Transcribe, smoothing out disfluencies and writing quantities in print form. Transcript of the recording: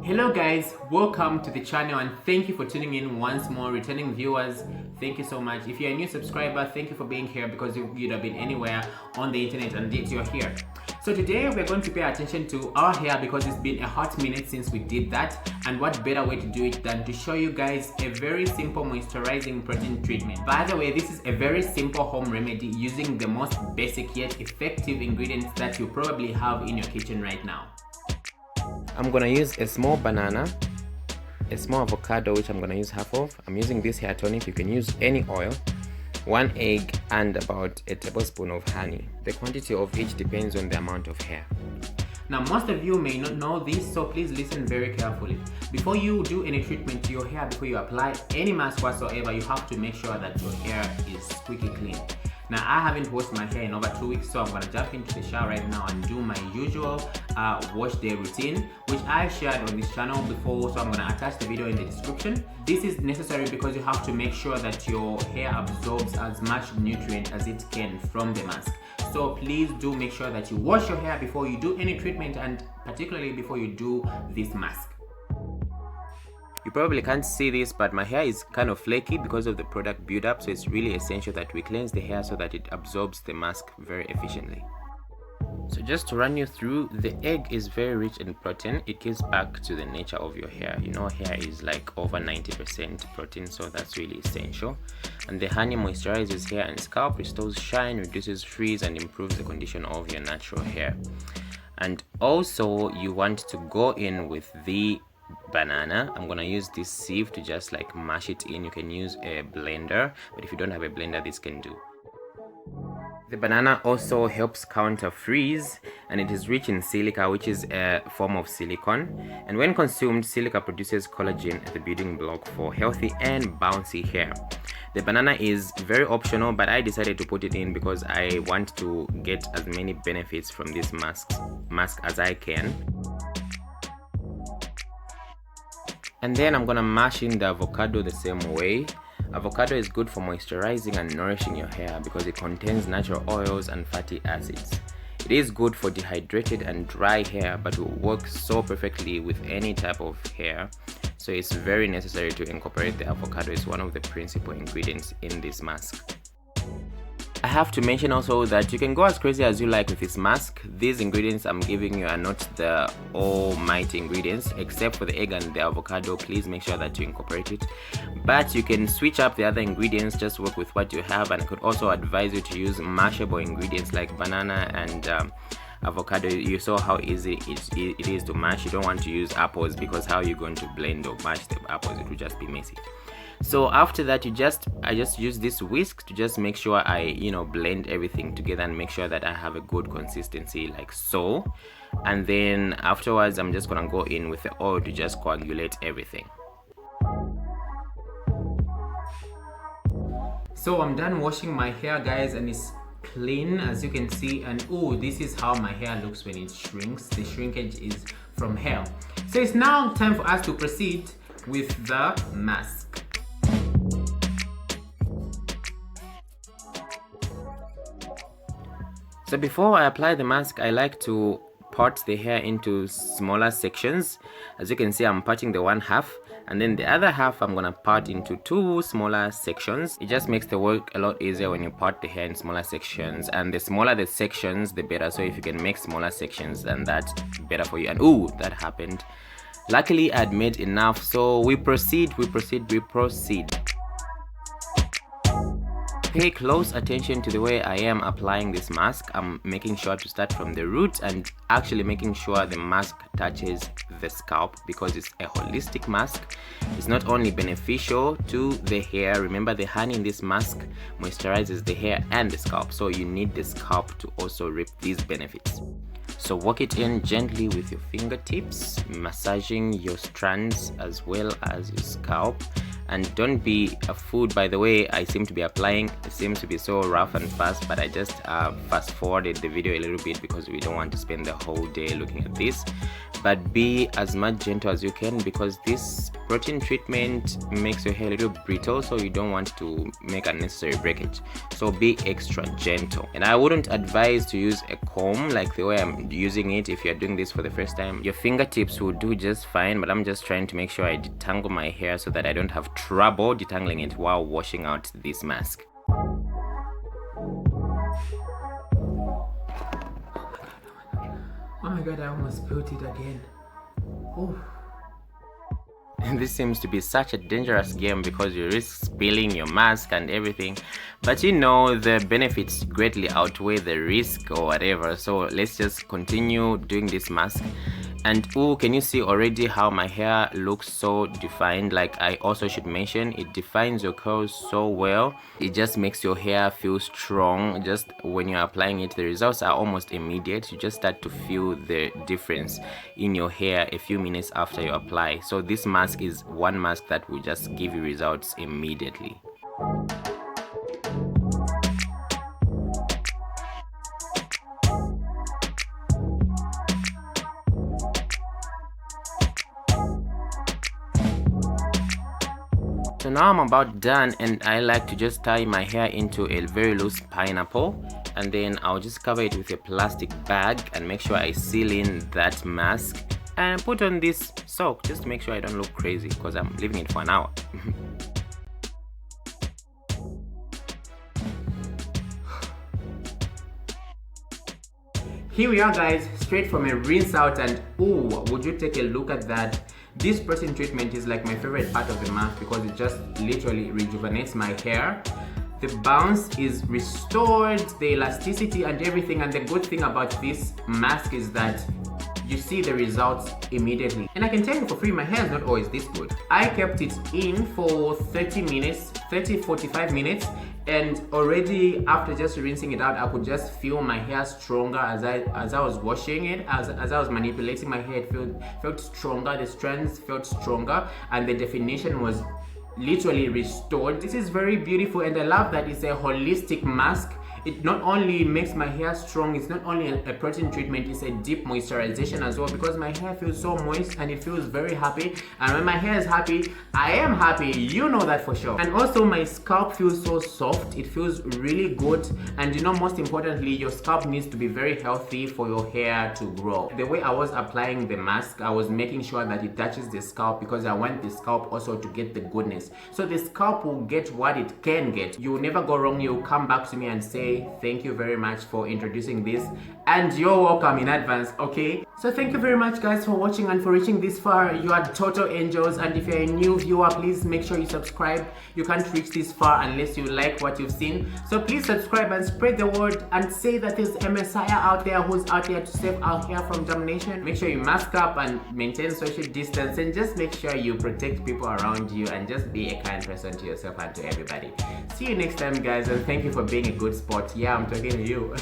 Hello guys, welcome to the channel and thank you for tuning in once more. Returning viewers, thank you so much. If you're a new subscriber, thank you for being here because you'd have been anywhere on the internet and yet you're here. So today we're going to pay attention to our hair because it's been a hot minute since we did that, and what better way to do it than to show you guys a very simple moisturizing protein treatment. By the way, this is a very simple home remedy using the most basic yet effective ingredients that you probably have in your kitchen right now. I'm gonna use a small banana, a small avocado, which I'm gonna use half of. I'm using this hair tonic. You can use any oil, 1 egg, and about a tablespoon of honey. The quantity of each depends on the amount of hair. Now, most of you may not know this, so please listen very carefully. Before you do any treatment to your hair, before you apply any mask whatsoever, you have to make sure that your hair is squeaky clean. Now, I haven't washed my hair in over 2 weeks, so I'm gonna jump into the shower right now and do my usual wash day routine, which I shared on this channel before, so I'm gonna attach the video in the description. This is necessary because you have to make sure that your hair absorbs as much nutrient as it can from the mask. So please do make sure that you wash your hair before you do any treatment, and particularly before you do this mask. You probably can't see this, but my hair is kind of flaky because of the product buildup, so it's really essential that we cleanse the hair so that it absorbs the mask very efficiently. So just to run you through, the egg is very rich in protein. It gives back to the nature of your hair. You know, hair is like over 90% protein, so that's really essential. And the honey moisturizes hair and scalp, restores shine, reduces frizz, and improves the condition of your natural hair. And also you want to go in with the banana. I'm gonna use this sieve to just like mash it in. You can use a blender, but if you don't have a blender, this can do. The banana also helps counter frizz, and it is rich in silica, which is a form of silicone, and when consumed, silica produces collagen, the building block for healthy and bouncy hair. The banana is very optional, but I decided to put it in because I want to get as many benefits from this mask as I can. And then I'm gonna mash in the avocado the same way. Avocado is good for moisturizing and nourishing your hair because it contains natural oils and fatty acids. It is good for dehydrated and dry hair, but will work so perfectly with any type of hair. So it's very necessary to incorporate the avocado. It's one of the principal ingredients in this mask. I have to mention also that you can go as crazy as you like with this mask. These ingredients I'm giving you are not the almighty ingredients, except for the egg and the avocado. Please make sure that you incorporate it, but you can switch up the other ingredients. Just work with what you have, and I could also advise you to use mashable ingredients like banana and avocado. You saw how easy it is to mash. You don't want to use apples because how are you going to blend or mash the apples? It will just be messy. So after that, I just use this whisk to just make sure I blend everything together and make sure that I have a good consistency like so. And then afterwards, I'm just gonna go in with the oil to just coagulate everything. So I'm done washing my hair, guys, and it's clean as you can see. And oh, this is how my hair looks when it shrinks. The shrinkage is from hair. So it's now time for us to proceed with the mask. So before I apply the mask, I like to part the hair into smaller sections. As you can see, I'm parting the one half, and then the other half I'm gonna part into 2 smaller sections. It just makes the work a lot easier when you part the hair in smaller sections, and the smaller the sections, the better. So if you can make smaller sections, then that's better for you. And ooh, that happened. Luckily, I'd made enough, so we proceed. Pay close attention to the way I am applying this mask. I'm making sure to start from the root and actually making sure the mask touches the scalp because it's a holistic mask. It's not only beneficial to the hair. Remember, the honey in this mask moisturizes the hair and the scalp, so you need the scalp to also reap these benefits. So work it in gently with your fingertips, massaging your strands as well as your scalp. And don't be fooled by the way I seem to be applying. It seems to be so rough and fast, but I just fast forwarded the video a little bit because we don't want to spend the whole day looking at this. But be as much gentle as you can, because this protein treatment makes your hair a little brittle, so you don't want to make unnecessary breakage. So be extra gentle. And I wouldn't advise to use a comb like the way I'm using it if you're doing this for the first time. Your fingertips will do just fine, but I'm just trying to make sure I detangle my hair so that I don't have trouble detangling it while washing out this mask. Oh my god, I almost spilled it again. Oh. And this seems to be such a dangerous game because you risk spilling your mask and everything, but you know the benefits greatly outweigh the risk or whatever. So let's just continue doing this mask. And oh, can you see already how my hair looks so defined? Like, I also should mention, it defines your curls so well. It just makes your hair feel strong. Just when you're applying it, the results are almost immediate. You just start to feel the difference in your hair a few minutes after you apply. So this mask is one mask that will just give you results immediately. So now I'm about done, and I like to just tie my hair into a very loose pineapple, and then I'll just cover it with a plastic bag and make sure I seal in that mask and put on this soak just to make sure I don't look crazy because I'm leaving it for an hour. Here we are guys, straight from a rinse out, and ooh, would you take a look at that? This protein treatment is like my favorite part of the mask because it just literally rejuvenates my hair. The bounce is restored, the elasticity and everything, and the good thing about this mask is that you see the results immediately. And I can tell you for free, my hair is not always this good. I kept it in for 45 minutes, and already after just rinsing it out, I could just feel my hair stronger as I was washing it, as I was manipulating my hair. It felt stronger, the strands felt stronger, and the definition was literally restored. This is very beautiful, and I love that it's a holistic mask. It not only makes my hair strong, it's not only a protein treatment, it's a deep moisturization as well, because my hair feels so moist and it feels very happy. And when my hair is happy, I am happy, you know that for sure. And also my scalp feels so soft, it feels really good. And you know, most importantly, your scalp needs to be very healthy for your hair to grow. The way I was applying the mask, I was making sure that it touches the scalp because I want the scalp also to get the goodness. So the scalp will get what it can get. You will never go wrong. You'll come back to me and say, thank you very much for introducing this, and you're welcome in advance. Okay, so thank you very much guys for watching and for reaching this far. You are total angels, and if you're a new viewer, please make sure you subscribe. You can't reach this far unless you like what you've seen, so please subscribe and spread the word and say that there's a messiah out there who's out there to save our hair from damnation. Make sure you mask up and maintain social distance, and just make sure you protect people around you, and just be a kind person to yourself and to everybody. See you next time guys, and thank you for being a good sport. Yeah, I'm talking to you.